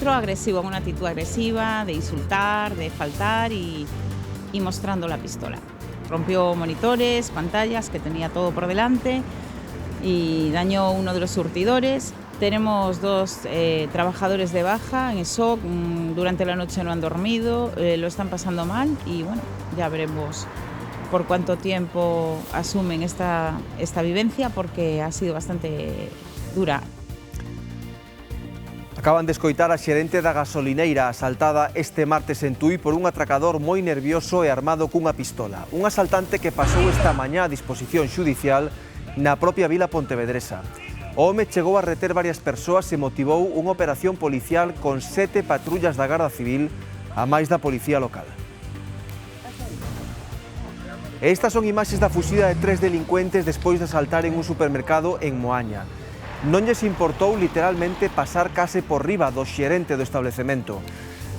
mostró agresivo, una actitud agresiva, de insultar, de faltar y mostrando la pistola. Rompió monitores, pantallas, que tenía todo por delante, y dañó uno de los surtidores. Tenemos 2 trabajadores de baja en shock, durante la noche no han dormido, lo están pasando mal y bueno, ya veremos por cuánto tiempo asumen esta vivencia, porque ha sido bastante dura. Acaban de escoitar a xerente da gasolineira asaltada este martes en Tui por un atracador moi nervioso e armado cunha pistola. Un asaltante que pasou esta mañá a disposición xudicial na propia vila pontevedresa. O home chegou a reter varias persoas e motivou unha operación policial con 7 patrullas da Garda Civil a máis da policía local. Estas son imaxes da fuxida de 3 delincuentes despois de asaltar en un supermercado en Moaña. Non lles importou literalmente pasar case por riba do xerente do establecemento,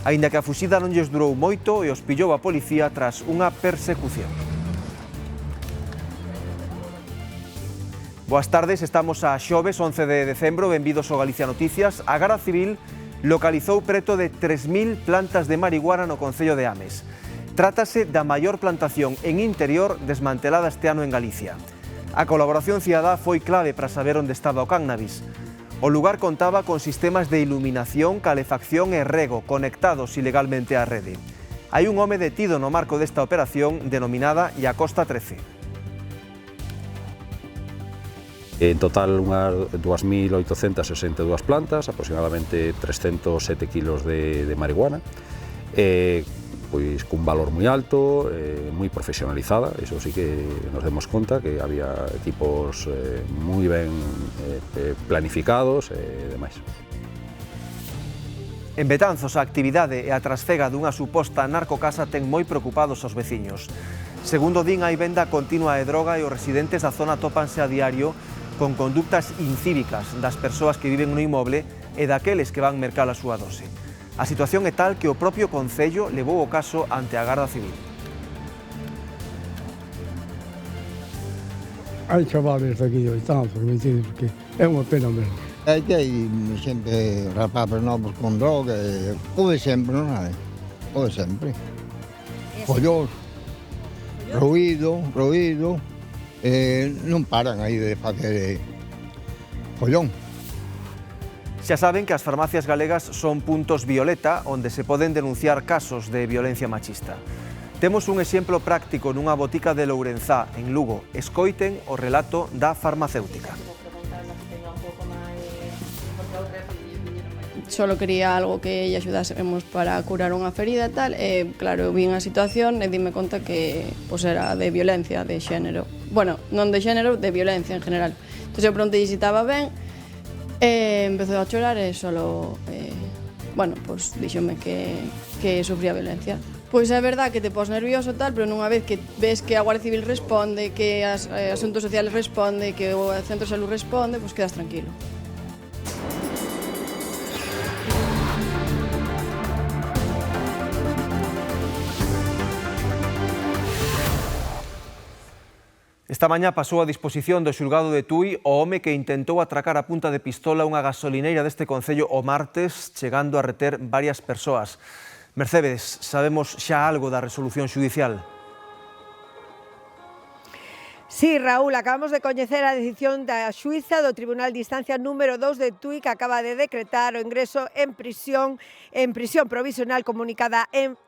aínda que a fuxida non lles durou moito e os pillou a policía tras unha persecución. Boas tardes, estamos a xoves 11 de decembro, benvidos ao Galicia Noticias. A Garda Civil localizou preto de 3.000 plantas de marihuana no concello de Ames. Trátase da maior plantación en interior desmantelada este ano en Galicia. A colaboración cidadá foi clave para saber onde estaba o cannabis. O lugar contaba con sistemas de iluminación, calefacción e rego conectados ilegalmente á rede. Hai un home detido no marco desta operación denominada Iacosta 13. En total, unhas 2.862 plantas, aproximadamente 307 kilos de marihuana, pois cun valor moi alto, moi profesionalizada. Iso sí que nos demos conta que había equipos moi ben planificados e demais. En Betanzos, a actividade e a trasfega dunha suposta narcocasa ten moi preocupados os veciños. Segundo din, hai venda continua de droga e os residentes da zona tópanse a diario con conductas incívicas das persoas que viven no inmoble e daqueles que van mercar a súa dose. A situación é tal que o propio Concello levou o caso ante a Garda Civil. Hai chavales aquí de Betanzos, me entiendes, porque é unha pena mesmo. É que hai sempre rapazes novos con droga, o de sempre, non hai? O de sempre. Follós, ruído, non paran aí de facer follón. Xa saben que as farmacias galegas son puntos violeta onde se poden denunciar casos de violencia machista. Temos un exemplo práctico nunha botica de Lourenzá, en Lugo. Escoiten o relato da farmacéutica. Solo quería algo que lle axudásemos para curar unha ferida e tal, e claro, vi a situación e dime conta que era de violencia de xénero. Bueno, non de xénero, de violencia en general. Entón eu preguntei se estaba ben, e empezou a chorar e solo, díxome que sufría violencia. Pois é verdad que te pos nervioso tal, pero nunha vez que ves que a Guardia Civil responde, que as Asuntos Sociales responde, que o Centro de Salud responde, pois quedas tranquilo. Esta mañá pasou a disposición do xulgado de Tui o home que intentou atracar a punta de pistola unha gasolineira deste concello o martes, chegando a reter varias persoas. Mercedes, sabemos xa algo da resolución xudicial? Sí, Raúl, acabamos de coñecer a decisión da xuíza do Tribunal de Instancia número 2 de Tui, que acaba de decretar o ingreso en prisión provisional comunicada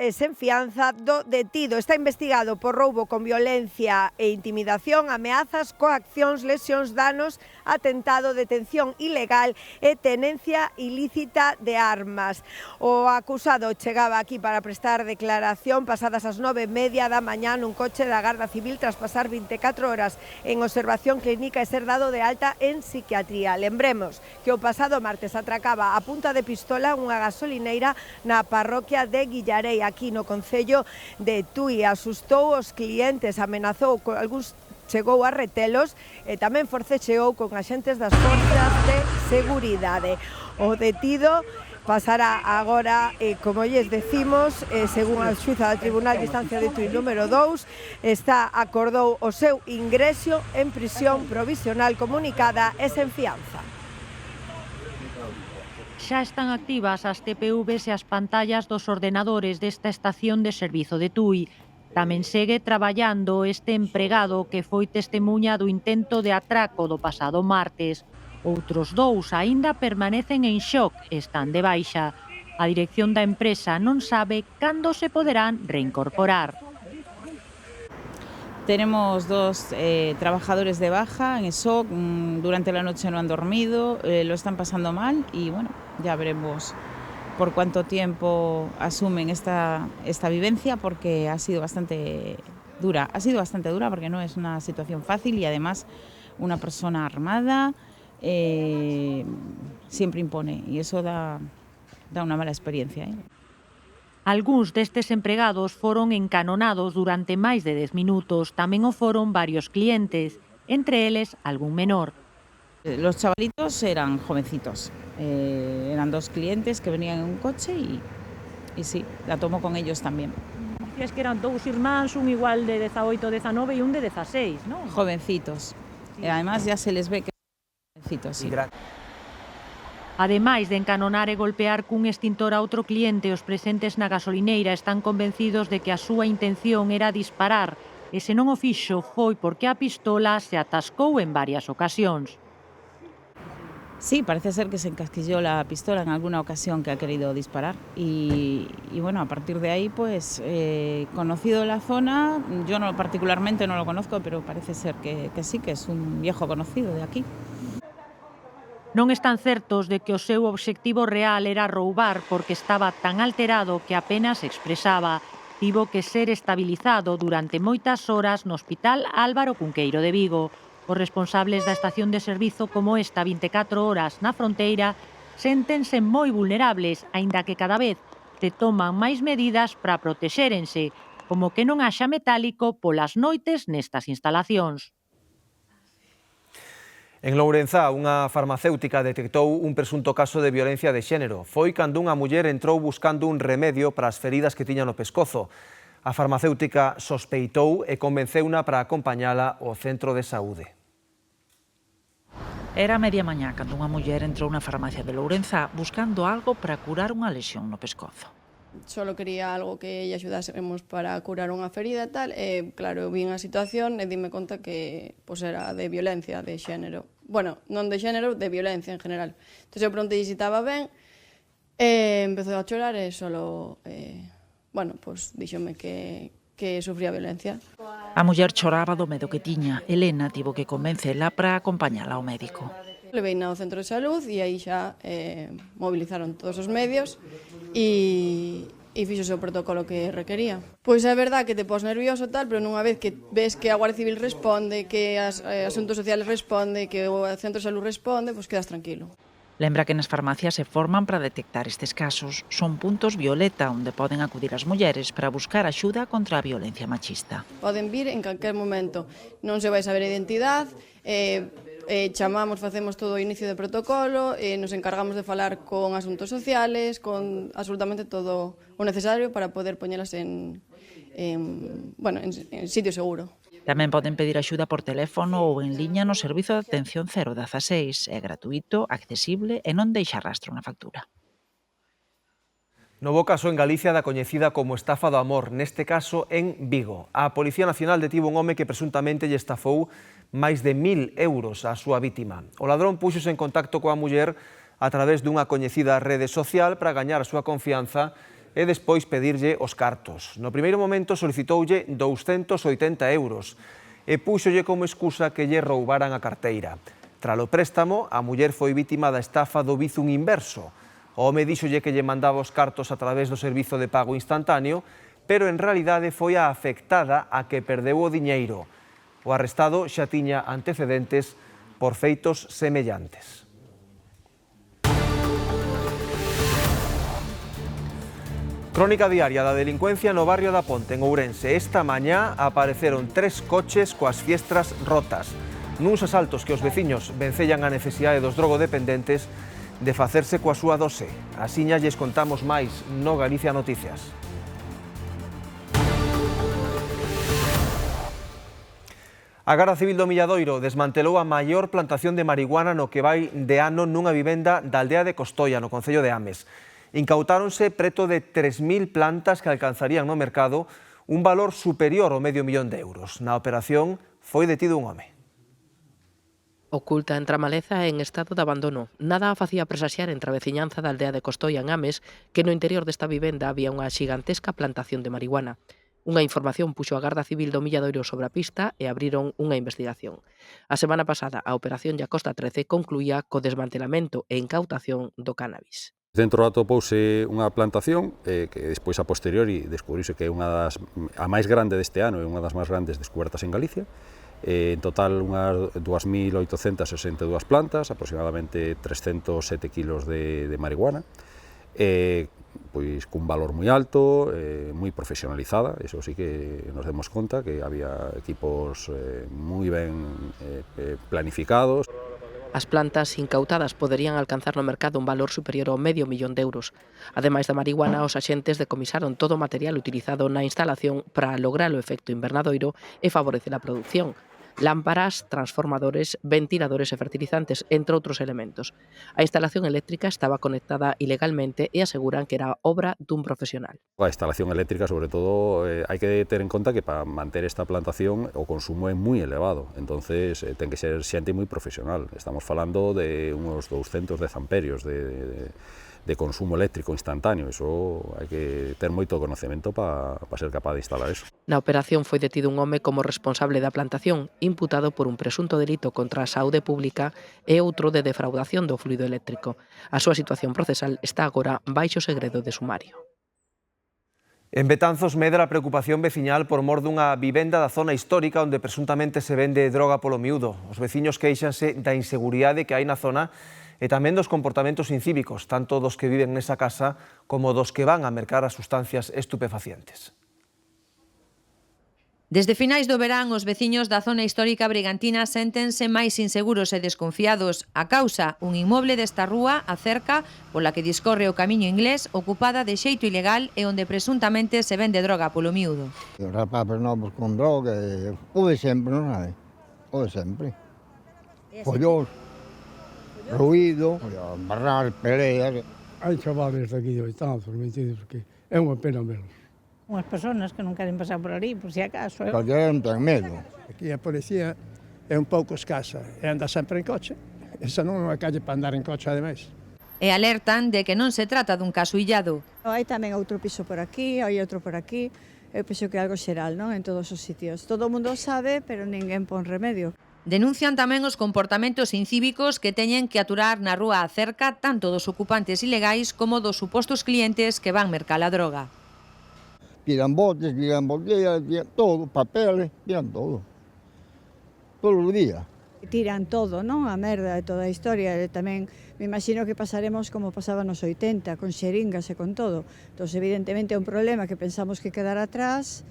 sen fianza do detido. Está investigado por roubo con violencia e intimidación, ameazas, coaccións, lesións, danos, atentado, detención ilegal e tenencia ilícita de armas. O acusado chegaba aquí para prestar declaración pasadas as 9:30 da mañá nun coche da Garda Civil tras pasar 24 horas en observación clínica e ser dado de alta en psiquiatría. Lembremos que o pasado martes atracaba a punta de pistola unha gasolineira na parroquia de Guillarei, aquí no concello de Tui. Asustou os clientes, amenazou con algúns, chegou a retelos e tamén forcexeou con axentes das forzas de seguridade. O detido pasará agora, como lles decimos, según a xuíza do Tribunal de Instancia de Tui número 2, acordou o seu ingreso en prisión provisional comunicada e sen fianza. xa están activas as TPVs e as pantallas dos ordenadores desta estación de servizo de Tui. Tamén segue traballando este empregado que foi testemunha do intento de atraco do pasado martes. Outros 2 aínda permanecen en shock e están de baixa. A dirección da empresa non sabe cando se poderán reincorporar. Tenemos 2 trabajadores de baja en shock, durante la noche no han dormido, lo están pasando mal y bueno, ya veremos por cuánto tiempo asumen esta vivencia, porque ha sido bastante dura. Ha sido bastante dura porque no es una situación fácil y además una persona armada siempre impone y eso da una mala experiencia. Algúns destes empregados foron encanonados durante máis de 10 minutos. Tamén o foron varios clientes, entre eles algún menor. Los chavalitos eran jovencitos, eran 2 clientes que venían en un coche y sí, la tomo con ellos también. Dicías que eran 2 irmáns, un igual de 18, 19 e un de 16, non? Jovencitos, sí. E además ya se les ve que son jovencitos, sí. Ademais de encanonar e golpear cun extintor a outro cliente, os presentes na gasolineira están convencidos de que a súa intención era disparar, e se non o fixo foi porque a pistola se atascou en varias ocasións. Sí, parece ser que se encasquilló la pistola en alguna ocasión que ha querido disparar y bueno, a partir de ahí, pues, conocido la zona, yo particularmente no lo conozco, pero parece ser que sí, que es un viejo conocido de aquí. Non están certos de que o seu obxectivo real era roubar porque estaba tan alterado que apenas expresaba. Tivo que ser estabilizado durante moitas horas no Hospital Álvaro Cunqueiro de Vigo. Os responsables da estación de servizo como esta 24 horas na fronteira séntense moi vulnerables, aínda que cada vez se toman máis medidas para protexérense, como que non haxa metálico polas noites nestas instalacións. En Lourenza, unha farmacéutica detectou un presunto caso de violencia de xénero. Foi cando unha muller entrou buscando un remedio para as feridas que tiña no pescozo. A farmacéutica sospeitou e convenceuna para acompañala ao centro de saúde. Era media mañá cando unha muller entrou na farmacia de Lourenza buscando algo para curar unha lesión no pescozo. Solo quería algo que lle axudásemos para curar unha ferida e tal, e claro, vi a situación e dime conta que era de violencia de xénero. Bueno, non de xénero, de violencia en general. Entón eu preguntei se estaba ben, e empezou a chorar e solo, díxome que sufría violencia. A muller choraba do medo que tiña. Elena tivo que convencela para acompañala ao médico. Leveina ao centro de salud e aí xa movilizaron todos os medios e fixose o protocolo que requería. Pois é verdad que te pos nervioso tal, pero nunha vez que ves que a Guardia Civil responde, que Asuntos Sociales responde, que o centro de salud responde, pois quedas tranquilo. Lembra que nas farmacias se forman para detectar estes casos. Son puntos violeta onde poden acudir as mulleres para buscar axuda contra a violencia machista. Poden vir en calquer momento. Non se vai saber a identidade, chamamos, facemos todo o inicio de protocolo, nos encargamos de falar con Asuntos Sociales, con absolutamente todo o necesario para poder poñelas en sitio seguro. Tamén poden pedir axuda por teléfono ou en liña no servizo de atención 016. É gratuito, accesible e non deixa rastro na factura. Novo caso en Galicia da coñecida como estafa do amor, neste caso en Vigo. A Policía Nacional detivo un home que presuntamente lle estafou máis de 1.000 euros á súa vítima. O ladrón puxose en contacto coa muller a través dunha coñecida rede social para gañar a súa confianza e despois pedirlle os cartos. No primeiro momento solicitoulle 280 euros e púxolle como excusa que lle roubaran a carteira. Tras o préstamo, a muller foi vítima da estafa do bizum inverso. O home díxolle que lle mandaba os cartos a través do servizo de pago instantáneo, pero en realidade foi a afectada a que perdeu o diñeiro. O arrestado xa tiña antecedentes por feitos semellantes. Crónica diaria da delincuencia no barrio da Ponte, en Ourense. Esta mañá apareceron 3 coches coas fiestras rotas. Nuns asaltos que os veciños vencellan a necesidade dos drogodependentes de facerse coa súa dose. Asiña lles contamos máis no Galicia Noticias. A Garda Civil do Milladoiro desmantelou a maior plantación de marihuana no que vai de ano nunha vivenda da aldea de Costoia, no concello de Ames. Incautáronse preto de 3.000 plantas que alcanzarían no mercado un valor superior ao $500.000 de euros. Na operación foi detido un home. Oculta entre a maleza e en estado de abandono. Nada a facía presaxiar entre a veciñanza da aldea de Costoia en Ames que no interior desta vivenda había unha xigantesca plantación de marihuana. Unha información puxo a Garda Civil do Milladoiro sobre a pista e abriron unha investigación. A semana pasada, a operación Llacosta 13 concluía co desmantelamento e incautación do cannabis. Dentro atopouse unha plantación que despois a posteriori descubriuse que é a máis grande deste ano e unha das máis grandes descobertas en Galicia. En total unhas 2.862 plantas, aproximadamente 307 kilos de marihuana, pois cun valor moi alto, moi profesionalizada, eso sí que nos demos conta que había equipos moi ben planificados. As plantas incautadas poderían alcanzar no mercado un valor superior ao $500.000 de euros. Ademais da marihuana, os axentes decomisaron todo o material utilizado na instalación para lograr o efecto invernadoiro e favorecer a produción. Lámparas, transformadores, ventiladores e fertilizantes, entre outros elementos. A instalación eléctrica estaba conectada ilegalmente e aseguran que era obra dun profesional. A instalación eléctrica, sobre todo, hai que ter en conta que para manter esta plantación o consumo é moi elevado, entonces ten que ser xente moi profesional. Estamos falando de uns 210 amperios de consumo eléctrico instantáneo, eso hai que ter moito conocemento para ser capaz de instalar eso. Na operación foi detido un home como responsable da plantación, imputado por un presunto delito contra a saúde pública e outro de defraudación do fluido eléctrico. A súa situación procesal está agora baixo segredo de sumario. En Betanzos medra a preocupación veciñal por mor dunha vivenda da zona histórica onde presuntamente se vende droga polo miúdo. Os veciños queixanse da inseguridade que hai na zona e tamén dos comportamentos incívicos, tanto dos que viven nesa casa como dos que van a mercar as sustancias estupefacientes. Desde finais do verán, os veciños da zona histórica brigantina séntense máis inseguros e desconfiados. A causa, un inmoble desta rúa, a cerca, pola que discorre o camiño inglés, ocupada de xeito ilegal e onde presuntamente se vende droga polo miúdo. Rapazes novos con droga, o de sempre, non sabe? O de sempre. Follós, ruído, barrar, peleas. Hai chavales daqui de Betanzos, me entiendes, porque é unha pena menos. Unhas persoas que non queren pasar por ali, por si acaso. Calquera non ten medo. Aquí a policía é un pouco escasa e anda sempre en coche. Esa non é unha calle para andar en coche, ademais. E alertan de que non se trata dun caso illado. Hai tamén outro piso por aquí, hai outro por aquí. Eu penso que é algo xeral, non? En todos os sitios. Todo o mundo sabe, pero ninguén pon remedio. Denuncian tamén os comportamentos incívicos que teñen que aturar na rúa cerca tanto dos ocupantes ilegais como dos supostos clientes que van mercar a droga. Tiran botes, tiran botellas, tiran todo, papeles, tiran todo. Todos os días. Tiran todo, non? A merda de toda a historia. E tamén me imagino que pasaremos como pasaba nos 80, con xeringas e con todo. Entón, evidentemente, é un problema que pensamos que quedará atrás,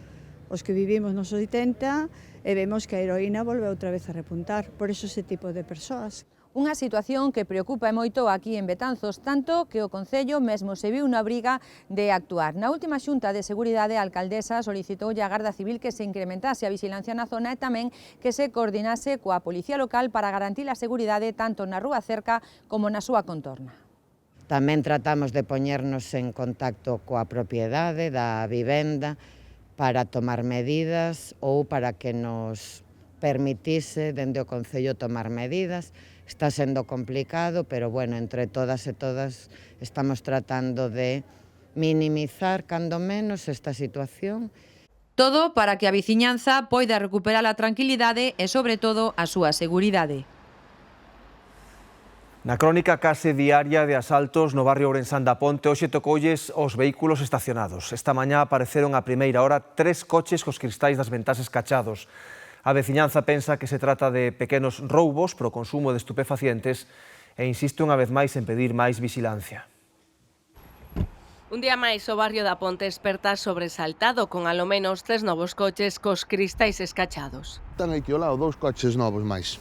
os que vivimos nos 80, e vemos que a heroína volve outra vez a repuntar. Por eso ese tipo de persoas. Unha situación que preocupa moito aquí en Betanzos, tanto que o Concello mesmo se viu na obriga de actuar. Na última xunta de seguridade, a alcaldesa solicitoulle á Garda Civil que se incrementase a vigilancia na zona e tamén que se coordinase coa Policía Local para garantir a seguridade tanto na rúa cerca como na súa contorna. Tamén tratamos de poñernos en contacto coa propiedade da vivenda para tomar medidas ou para que nos permitise dende o Concello tomar medidas. Está sendo complicado, pero bueno, entre todas e todas estamos tratando de minimizar, cando menos, esta situación. Todo para que a veciñanza poida recuperar a tranquilidade e, sobre todo, a súa seguridade. Na crónica case diaria de asaltos no barrio Ourensán da Ponte, hoxe tocoulles os vehículos estacionados. Esta mañá apareceron a primeira hora 3 coches cos cristais das ventás escachados. A veciñanza pensa que se trata de pequenos roubos pro consumo de estupefacientes e insiste unha vez máis en pedir máis vixilancia. Un día máis o barrio da Ponte esperta sobresaltado con alo menos 3 novos coches cos cristais escachados. Están aquí ao lado 2 coches novos máis.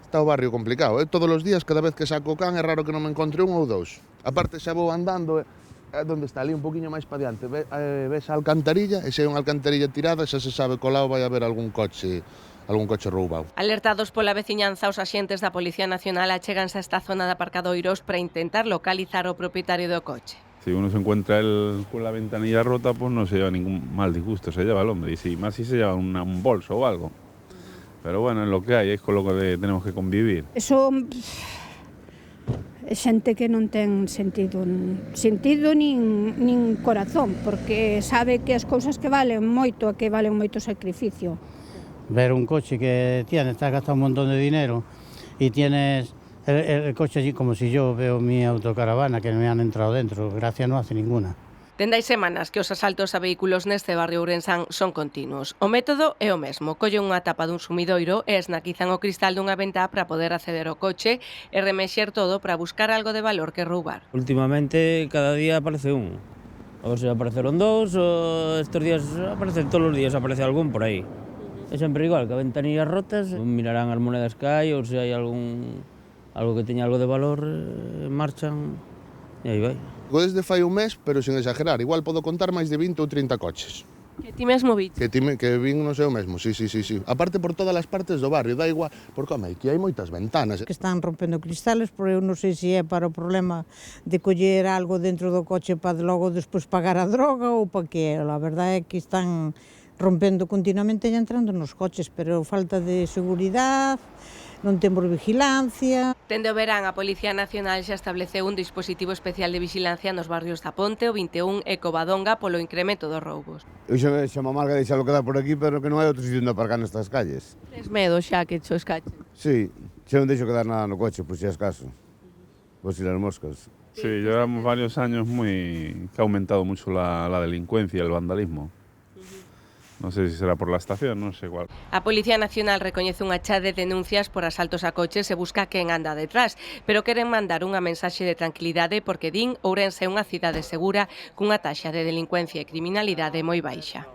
Está o barrio complicado, todos os días, cada vez que saco o can, é raro que non me encontre un ou 2. A parte xa vou andando, donde está ali un poquinho máis para diante, ves a alcantarilla, e se hai unha alcantarilla tirada, xa se sabe que ao lado vai haber algún coche algún coche roubado. Alertados pola veciñanza, os axentes da Policía Nacional achéganse a esta zona de aparcadoiros para intentar localizar o propietario do coche. Si uno se encuentra él con la ventanilla rota, pues no se lleva ningún mal disgusto, se lleva el hombre. Y si más si se lleva un bolso o algo. Pero bueno, es lo que hai, é con lo que tenemos que convivir. Eso é xente que non ten sentido nin corazón, porque sabe que as cousas que valen moito e que valen moito sacrificio. Ver un coche que tienes, te has gastado un montón de dinero y tienes el coche allí como si yo veo mi autocaravana que me han entrado dentro, gracia no hace ninguna. Dende hai semanas que os asaltos a vehículos neste barrio ourensán son continuos. O método é o mesmo. Collen unha tapa dun sumidoiro e esnaquizan o cristal dunha ventá para poder acceder ao coche e remexer todo para buscar algo de valor que roubar. Últimamente cada día aparece un. O sea, apareceron dos, o estos días aparecen todos os días, aparece algún por aí. É sempre igual, que a ventanillas rotas, mirarán as monedas que hai, ou se hai algo que teña algo de valor, marchan e aí vai. Desde fai un mes, pero sen exagerar, igual podo contar máis de 20 ou 30 coches. Que ti mesmo vi? Que vin non sei o mesmo, sí. Aparte por todas as partes do barrio, da igual, porque aquí hai moitas ventanas. Que están rompendo cristales, pero eu non sei se é para o problema de coller algo dentro do coche para logo despois pagar a droga ou para que. A verdade é que están rompendo continuamente e entrando nos coches, pero falta de seguridade, non temos vigilancia. Dende o verán, a Policía Nacional xa estableceu un dispositivo especial de vigilancia nos barrios da Ponte, o 21 e Covadonga polo incremento dos roubos. Eu xa me amarga deixalo quedar por aquí, pero que non hai outro sitio onde aparcar nestas calles. Tes medo xa que cho escachen? Sí, xa non deixo quedar nada no coche, por si acaso. Por si las moscas. Sí, llevamos varios años que ha aumentado mucho la delincuencia y el vandalismo. Non sei se será por la estación, non sei cuál. A Policía Nacional recoñece unha chá de denuncias por asaltos a coches e busca quen anda detrás, pero queren mandar unha mensaxe de tranquilidade porque din Ourense é unha cidade segura cunha taxa de delincuencia e criminalidade moi baixa.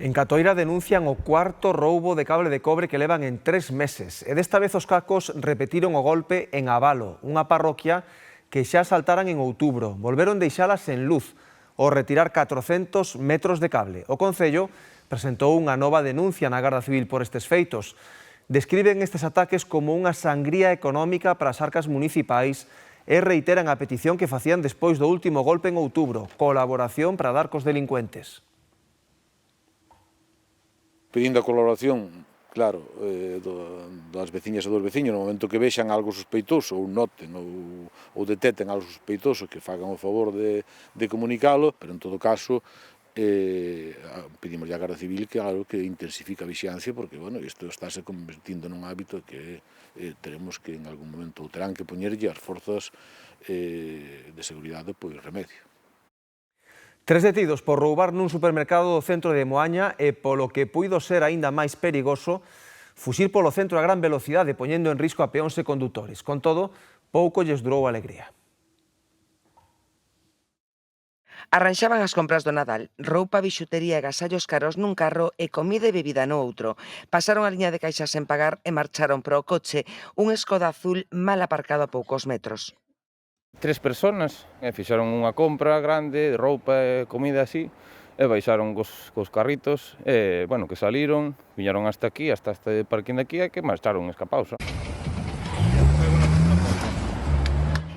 En Catoira denuncian o cuarto roubo de cable de cobre que levan en 3 meses. E desta vez os cacos repetiron o golpe en Abalo, unha parroquia que xa saltaran en outubro. Volveron deixalas en luz ao retirar 400 metros de cable. O Concello presentou unha nova denuncia na Garda Civil por estes feitos. Describen estes ataques como unha sangría económica para as arcas municipais e reiteran a petición que facían despois do último golpe en outubro, colaboración para dar cos delincuentes. Pedindo a colaboración, claro, das veciñas e dos veciños, no momento que vexan algo sospeitoso, ou noten, ou detecten algo sospeitoso, que fagan o favor de comunicalo, pero en todo caso, pedimos a Garda Civil que intensifique a vixiancia, porque, bueno, isto estáse convertindo nun hábito que teremos que, en algún momento, ou terán que poñerlle as forzas de seguridade, pois, remedio. 3 detidos por roubar nun supermercado do centro de Moaña e polo que puido ser aínda máis perigoso fuxir polo centro a gran velocidade poñendo en risco a peóns e condutores. Con todo, pouco lles durou a alegría. Arranxaban as compras do Nadal, roupa, bixutería e gasallos caros nun carro e comida e bebida no outro. Pasaron a liña de caixas sen pagar e marcharon pro coche, un Skoda azul mal aparcado a poucos metros. 3 personas fixeron unha compra grande de roupa e comida así e baixaron cos carritos e, bueno, que saliron, viñeron hasta aquí, hasta este parking de aquí e que marcharon escapados.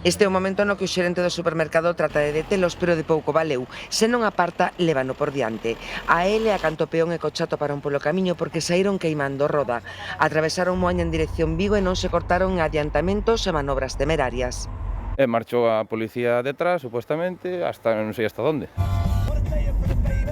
Este é o momento no que o xerente do supermercado trata de detelos, pero de pouco valeu. Se non aparta, lévano por diante. A ele, a canto peón e cochato pararon polo camiño porque saíron queimando roda. Atravesaron Moaña en dirección Vigo e non se cortaron adiantamentos e manobras temerarias. E marchou a policía detrás, supostamente, hasta non sei hasta onde.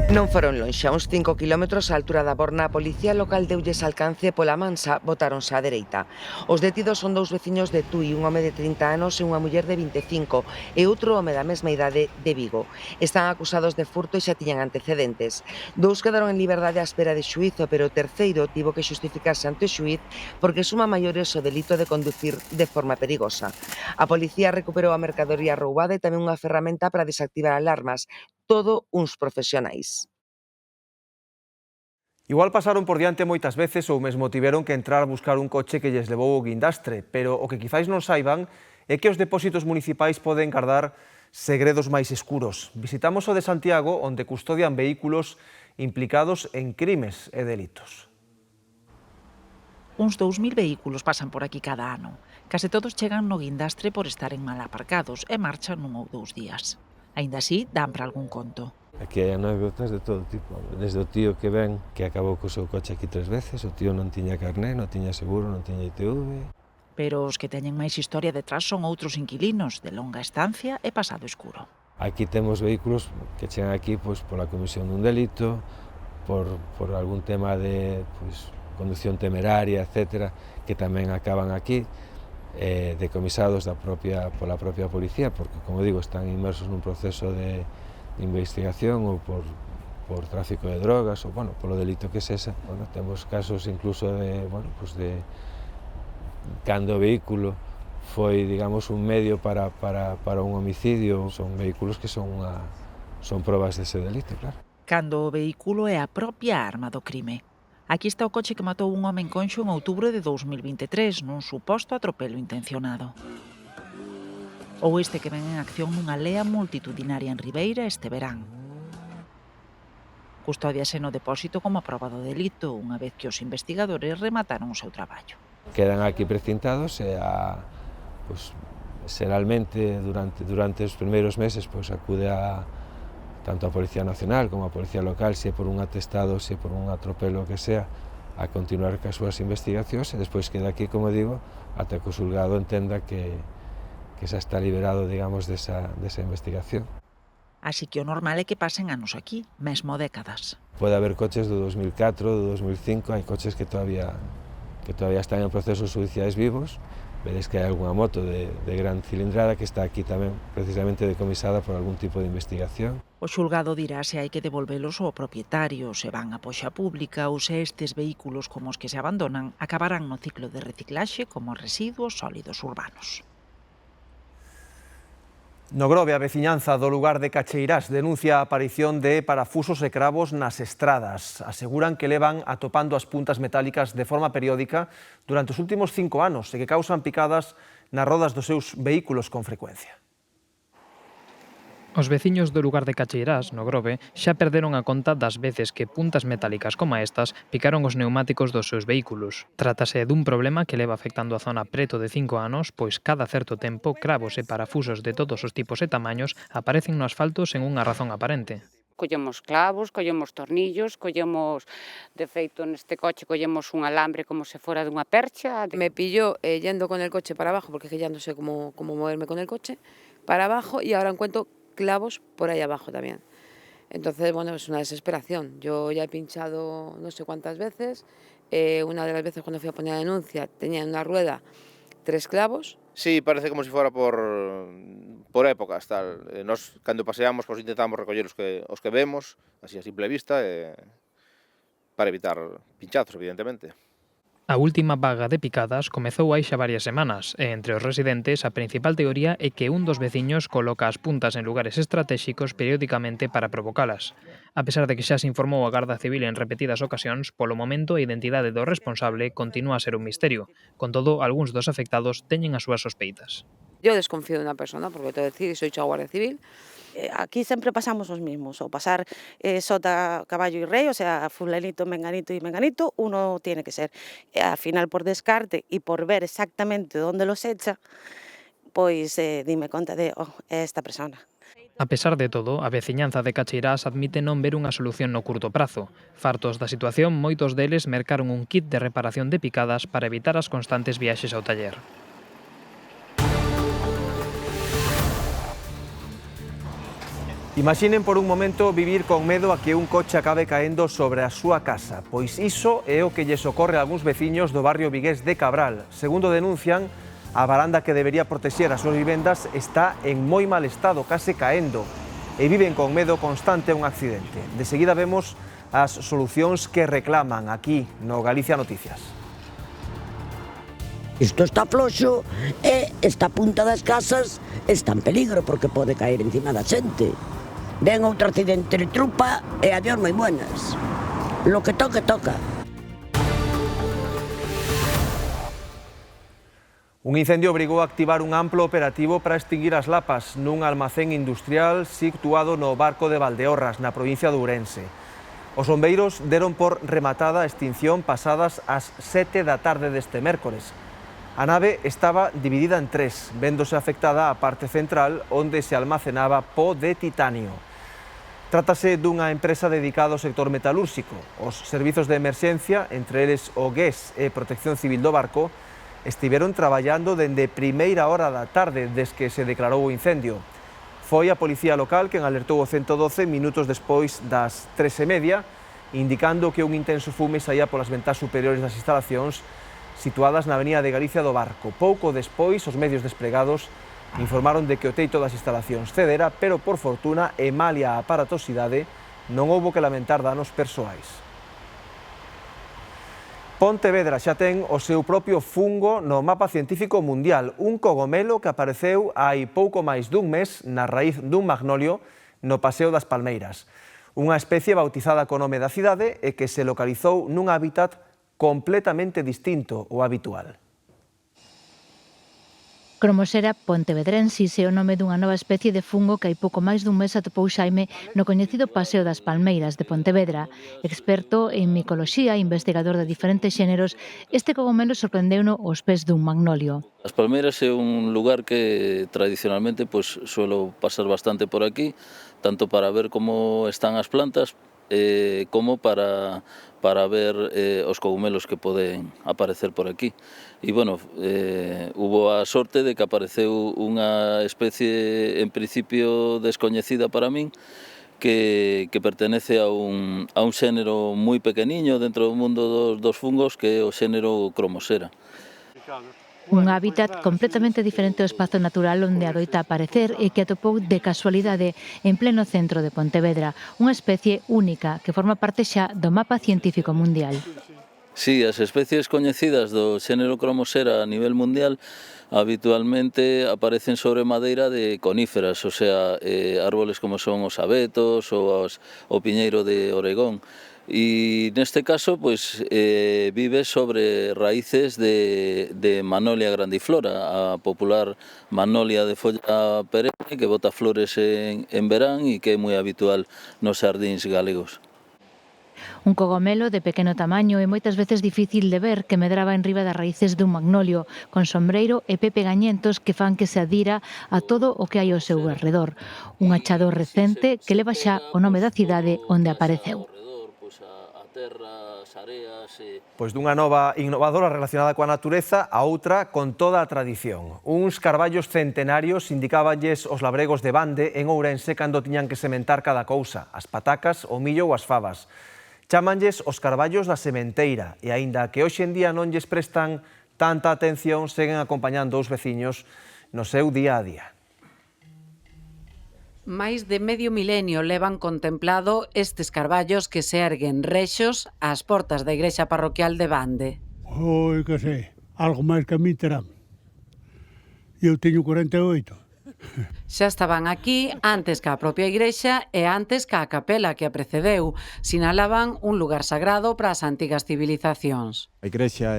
Non foron lonxe, a uns 5 kilómetros á altura da Borna, a policía local deulles alcance pola mansa, botáronse á dereita. Os detidos son 2 veciños de Tui, un home de 30 anos e unha muller de 25, e outro home da mesma idade de Vigo. Están acusados de furto e xa tiñan antecedentes. 2 quedaron en liberdade á espera de xuízo, pero o terceiro tivo que xustificarse ante o xuíz porque suma maiores o delito de conducir de forma perigosa. A policía recuperou a mercadoría roubada e tamén unha ferramenta para desactivar alarmas. Todo uns profesionais. Igual pasaron por diante moitas veces ou mesmo tiveron que entrar a buscar un coche que lles levou o guindastre, pero o que quizáis non saiban é que os depósitos municipais poden guardar segredos máis escuros. Visitamos o de Santiago, onde custodian vehículos implicados en crimes e delitos. Uns 2000 vehículos pasan por aquí cada ano. Case todos chegan no guindastre por estaren mal aparcados e marchan 1 ou 2 días. Aínda así, dan para algún conto. Aquí hai anécdotas de todo tipo, desde o tío que ven que acabou co seu coche aquí 3 veces, o tío non tiña carné, non tiña seguro, non tiña ITV. Pero os que teñen máis historia detrás son outros inquilinos de longa estancia e pasado escuro. Aquí temos vehículos que chegan aquí pois, pola comisión dun delito, por algún tema de conducción temeraria, etc., que tamén acaban aquí, decomisados pola propia policía, porque, como digo, están inmersos nun proceso de investigación ou por tráfico de drogas ou, polo delito que sexa. Temos casos incluso de cando o vehículo foi, digamos, un medio para un homicidio, son vehículos que son probas dese delito, claro. Cando o vehículo é a propia arma do crime. Aquí está o coche que matou un home en Conxo en outubro de 2023 nun suposto atropelo intencionado. Ou este que ven en acción nunha lea multitudinaria en Ribeira este verán. Custódiase no depósito como proba do delito, unha vez que os investigadores remataron o seu traballo. Quedan aquí precintados e xeralmente durante os primeiros meses acude tanto a Policía Nacional como a Policía Local, se por un atestado, se por un atropelo que sea, a continuar cas súas investigacións e despois queda aquí, como digo, ata que o xulgado entenda que xa está liberado, digamos, desa investigación. Así que o normal é que pasen anos aquí, mesmo décadas. Pode haber coches do 2004, do 2005, hai coches que todavía están en procesos judiciais vivos. Veréis que hai algunha moto de gran cilindrada que está aquí tamén precisamente decomisada por algún tipo de investigación. O xulgado dirá se hai que devolvelos ao propietario, se van a poxa pública ou se estes vehículos como os que se abandonan acabarán no ciclo de reciclaxe como residuos sólidos urbanos. No Grove, a veciñanza do lugar de Cacheirás denuncia a aparición de parafusos e cravos nas estradas. Aseguran que levan atopando as puntas metálicas de forma periódica durante os últimos 5 anos e que causan picadas nas rodas dos seus vehículos con frecuencia. Os veciños do lugar de Cacheirás, no Grove, xa perderon a conta das veces que puntas metálicas como estas picaron os neumáticos dos seus vehículos. Trátase dun problema que leva afectando a zona preto de 5 anos, pois cada certo tempo cravos e parafusos de todos os tipos e tamaños aparecen no asfalto sen unha razón aparente. Collemos clavos, collemos tornillos, collemos, de feito, neste coche collemos un alambre como se fora dunha percha. Me pilló yendo con el coche para abajo, porque ya no sé cómo moverme con el coche, para abajo, y ahora encuentro clavos por ahí abajo también. Entonces, bueno, es una desesperación. Yo ya he pinchado no sé cuántas veces. Una de las veces cuando fui a poner la denuncia tenía en una rueda 3 clavos. Sí, parece como si fora por épocas, tal. Nos, cando paseamos, pues intentamos recoller os que vemos, así a simple vista, para evitar pinchazos, evidentemente. A última vaga de picadas comezou hai xa varias semanas e entre os residentes a principal teoría é que un dos veciños coloca as puntas en lugares estratégicos periódicamente para provocalas. A pesar de que xa se informou a Garda Civil en repetidas ocasións, polo momento a identidade do responsable continúa a ser un misterio. Con todo, algúns dos afectados teñen as súas sospeitas. Yo desconfío de una persona, porque te voy a decir, soy Guardia Civil. Aquí sempre pasamos os mismos, o pasar sota, caballo e rei, o sea, fulanito, menganito e menganito, uno tiene que ser. Al final, por descarte e por ver exactamente onde los echa, pois dime conta de, é esta persona. A pesar de todo, a veciñanza de Cacheirás admite non ver unha solución no curto prazo. Fartos da situación, moitos deles mercaron un kit de reparación de picadas para evitar as constantes viaxes ao taller. Imaginen por un momento vivir con medo a que un coche acabe caendo sobre a súa casa, pois iso é o que lles ocorre a algúns veciños do barrio vigués de Cabral. Segundo denuncian, a varanda que debería protexer as súas vivendas está en moi mal estado, case caendo, e viven con medo constante a un accidente. De seguida vemos as solucións que reclaman aquí no Galicia Noticias. Isto está floxo e esta punta das casas está en peligro porque pode caer encima da xente. Ven outro accidente de trupa e adiós moi buenas. Lo que toque, toca. Un incendio obrigou a activar un amplo operativo para extinguir as lapas nun almacén industrial situado no Barco de Valdeorras, na provincia de Ourense. Os bombeiros deron por rematada a extinción pasadas as 7 da tarde deste mércores. A nave estaba dividida en tres, véndose afectada a parte central onde se almacenaba po de titanio. Trátase dunha empresa dedicada ao sector metalúrxico. Os servizos de emerxencia, entre eles o GES e Protección Civil do barco, estiveron traballando dende primeira hora da tarde desde que se declarou o incendio. Foi a policía local quen alertou o 112 minutos despois das 3:30, indicando que un intenso fume saía polas ventás superiores das instalacións situadas na avenida de Galicia do Barco. Pouco despois, os medios despregados informaron de que o teito das instalacións cedera, pero por fortuna e malia a aparatosidade non houbo que lamentar danos persoais. Pontevedra xa ten o seu propio fungo no mapa científico mundial, un cogomelo que apareceu hai pouco máis dun mes na raíz dun magnolio no Paseo das Palmeiras. Unha especie bautizada co nome da cidade e que se localizou nun hábitat completamente distinto ao habitual. Cromosera pontevedrensis é o nome dunha nova especie de fungo que hai pouco máis dun mes atopou Xaime no coñecido Paseo das Palmeiras de Pontevedra. Experto en micoloxía e investigador de diferentes xéneros, este cogomelo sorprendeuno aos pés dun magnolio. As Palmeiras é un lugar que tradicionalmente suelo pasar bastante por aquí, tanto para ver como están as plantas, como para ver os cogumelos que poden aparecer por aquí. E, bueno, hubo a sorte de que apareceu unha especie en principio descoñecida para min que pertenece a un xénero moi pequeniño dentro do mundo dos fungos, que é o xénero Cromosera. Un hábitat completamente diferente ao espazo natural onde adoita aparecer e que atopou de casualidade en pleno centro de Pontevedra, unha especie única que forma parte xa do mapa científico mundial. Sí, as especies coñecidas do xénero Cromosera a nivel mundial habitualmente aparecen sobre madeira de coníferas, o sea, árboles como son os abetos ou o piñeiro de Oregón. E neste caso vive sobre raíces de Magnolia grandiflora, a popular magnolia de folla perenne que bota flores en verán e que é moi habitual nos xardíns galegos. Un cogomelo de pequeno tamaño e moitas veces difícil de ver que medraba en riba das raíces dun magnolio, con sombreiro e pepe gañentos que fan que se adira a todo o que hai ao seu alrededor. Un achado recente que leva xa o nome da cidade onde apareceu. Pois dunha nova innovadora relacionada coa natureza a outra con toda a tradición. Uns carballos centenarios indicabanlles os labregos de Bande en Ourense cando tiñan que sementar cada cousa, as patacas, o millo ou as fabas. Chámanlles os carballos da sementeira e, aínda que hoxe en día non lles prestan tanta atención, seguen acompañando os veciños no seu día a día. Máis de medio milenio levan contemplado estes carballos que se erguen rexos ás portas da igrexa parroquial de Bande. Oi, que sei, algo máis que a mí terán. Eu teño 48. Xa estaban aquí antes que a propia igrexa e antes que a capela que a precedeu. Sinalaban un lugar sagrado para as antigas civilizacións. A igrexa,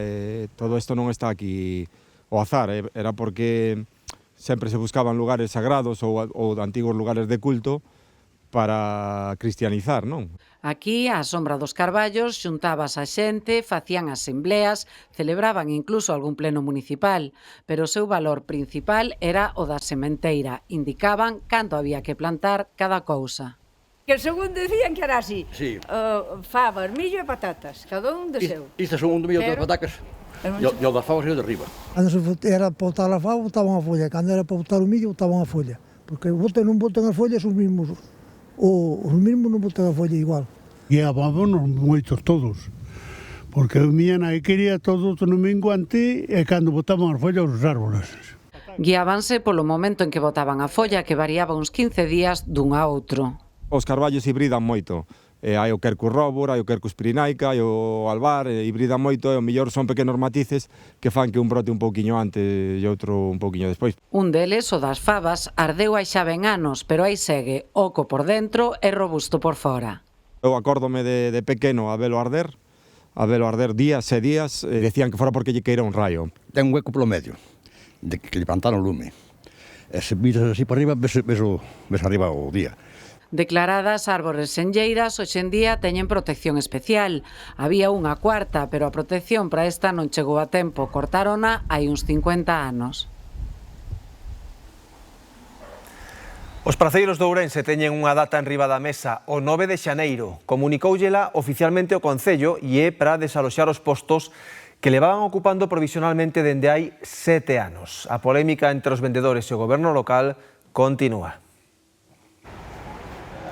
todo isto non está aquí ao azar, era porque sempre se buscaban lugares sagrados ou antigos lugares de culto para cristianizar, non? Aquí, á sombra dos carballos, xuntabas a xente, facían asembleas, celebraban incluso algún pleno municipal, pero o seu valor principal era o da sementeira. Indicaban canto había que plantar cada cousa. Que según decían que era así, sí. Fabas, millo e patatas, cada un de seu. Isto son un do millo e das patacas. E o das favas e o de riba. Cando era para botar a fava, botaban a folla. Cando era para botar o millo, botaban a folla. Porque botan non botan as follas os mesmos. Os mesmos non botan a folla igual. Guiábamos moitos todos. Porque a miña nai quería todo no menguante e cando botaban as follas os árboles. Guiábanse polo momento en que botaban a folla, que variaba uns 15 días dun a outro. Os carballos hibridan moito. Hai o Quercus robur, hai o Quercus pirinaica, hai o albar, hibridan moito e o mellor son pequenos matices que fan que un brote un pouquiño antes e outro un pouquiño despois. Un deles, o das fabas, ardeu hai xa ben anos, pero aí segue, oco por dentro e robusto por fora. Eu acórdome de pequeno a velo arder días e días, decían que fora porque lle queira un raio. Ten un hueco polo medio, de que lle plantaron lume. E se miras así para arriba, ves arriba o día. Declaradas árbores senlleiras, hoxe en día teñen protección especial. Había unha cuarta, pero a protección para esta non chegou a tempo. Cortárona hai uns 50 anos. Os praceiros de Ourense teñen unha data en riba da mesa, o 9 de xaneiro. Comunicóullela oficialmente o Concello e é para desaloxar os postos que levaban ocupando provisionalmente dende hai 7 anos. A polémica entre os vendedores e o goberno local continúa.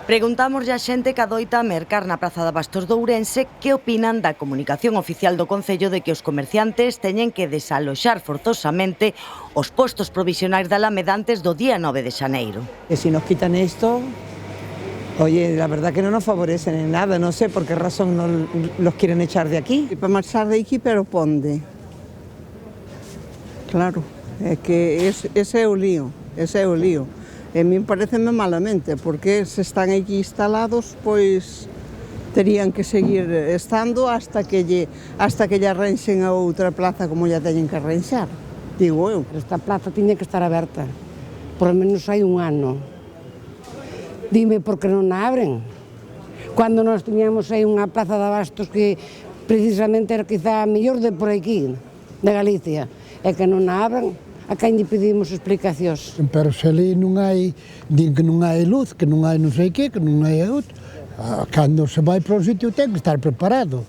Preguntámoslle a xente que adoita a mercar na Praza de Abastos de Ourense que opinan da comunicación oficial do Concello de que os comerciantes teñen que desaloxar forzosamente os postos provisionais da Alameda antes do día 9 de xaneiro. Que si nos quitan esto, oye, la verdad que no nos favorecen en nada, no sé por qué razón no los quieren echar de aquí. Para marchar de aquí, pero ponde. Claro, é que ese é o lío, ese é o lío. A mí pareceme malamente, porque se están aquí instalados, pois terían que seguir estando hasta que lle arranxen a outra plaza como lla teñen que arranxar, digo eu. Esta plaza tiña que estar aberta, por lo menos hai un ano. Dime por que non a abren. Cando nós tiñamos aí unha plaza de abastos que precisamente era quizá a mellor de por aquí, de Galicia, e que non a abren, a quen lle pedimos explicacións. Pero se ali non hai, din que non hai luz, que non hai non sei que non hai outro. Cando se vai para o sitio ten que estar preparado.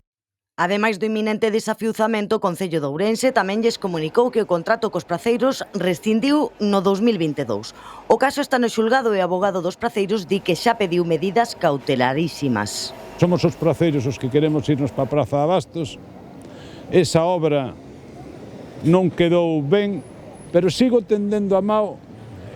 Ademais do inminente desafiuzamento, o Concello de Ourense tamén lles comunicou que o contrato cos praceiros rescindiu no 2022. O caso está no xulgado e o abogado dos praceiros di que xa pediu medidas cautelarísimas. Somos os praceiros os que queremos irnos para a Praza de Abastos. Esa obra non quedou ben, pero sigo tendendo a mao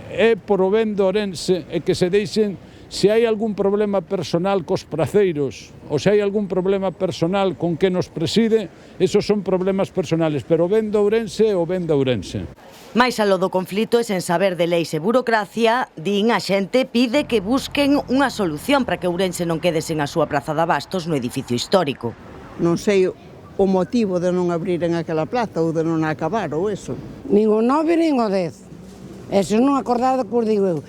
é por o ben de Ourense e que se deixen, se hai algún problema personal cos praceiros ou se hai algún problema personal con que nos preside, esos son problemas personales, pero o ben de Ourense é o ben de Ourense. Mais aló do conflito e sen saber de leis e burocracia, din a xente pide que busquen unha solución para que Ourense non quede sen a súa Praza de Abastos no edificio histórico. Non sei o motivo de non abriren aquela plaza ou de non acabar ou eso. Nin o 9 nin o 10. Eso non acordado que os digo eu.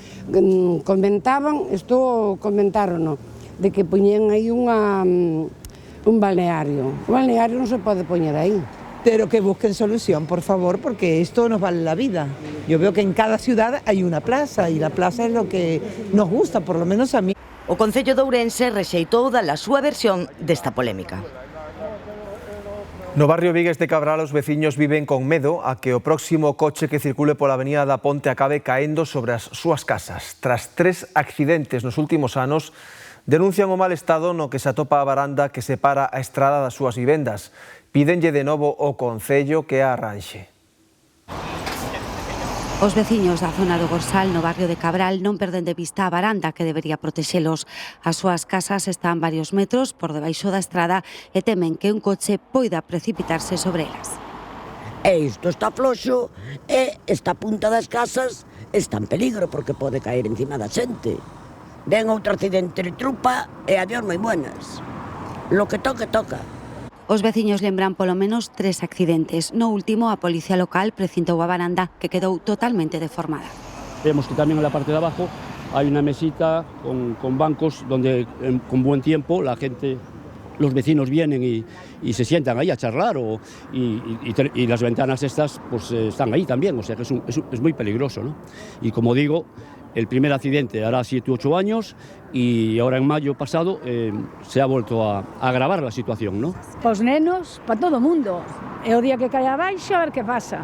Comentaban, isto comentaron, de que poñían aí un balneario. O balneario non se pode poñer aí. Pero que busquen solución, por favor, porque esto nos vale la vida. Yo veo que en cada ciudad hay una plaza y la plaza es lo que nos gusta, por lo menos a mí. O Concello de Ourense rexeitou dar a súa versión desta polémica. No barrio Vigues de Cabral os veciños viven con medo a que o próximo coche que circule pola avenida da Ponte acabe caendo sobre as súas casas. Tras 3 accidentes nos últimos anos, denuncian o mal estado no que se atopa a varanda que separa a estrada das súas vivendas. Pídenlle de novo ao Concello que a arranxe. Os veciños da zona do Gorsal, no barrio de Cabral, non perden de vista a varanda que debería protexelos. As súas casas están varios metros por debaixo da estrada e temen que un coche poida precipitarse sobre elas. E isto está floxo e esta punta das casas está en peligro porque pode caer encima da xente. Ven outro accidente de trupa e adiós moi buenas. Lo que toque, toca. Os veciños lembran polo menos 3 accidentes. No último, a policía local precintou a varanda que quedou totalmente deformada. Vemos que tamén en la parte de abajo hay una mesita con bancos donde con buen tiempo la gente, los vecinos vienen y se sientan ahí a charlar y las ventanas estas pues están ahí también, o sea que es muy peligroso, ¿no? Y como digo, el primer accidente hará 7 u 8 años y ahora en mayo pasado se ha vuelto a agravar la situación, ¿no? Para os nenos, para todo o mundo. E o día que cae abaixo, a ver que pasa.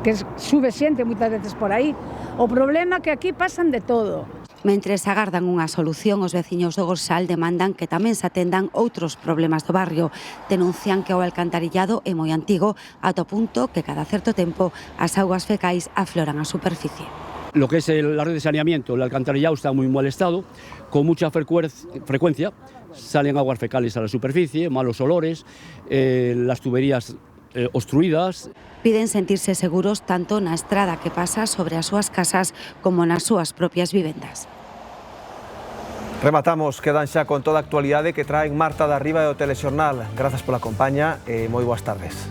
Que sube xente moitas veces por aí. O problema é que aquí pasan de todo. Mentres agardan unha solución, os veciños do Gorsal demandan que tamén se atendan outros problemas do barrio. Denuncian que o alcantarillado é moi antigo, ata o punto que cada certo tempo as augas fecais afloran a superficie. Lo que es la red de saneamiento, el alcantarillado está en muy mal estado, con mucha frecuencia salen aguas fecales a la superficie, malos olores, las tuberías obstruidas. Piden sentirse seguros tanto na estrada que pasa sobre as súas casas como nas súas propias vivendas. Rematamos, quedan xa con toda a actualidade que traen Marta da Riba e o Telexornal. Grazas pola compaña e moi boas tardes.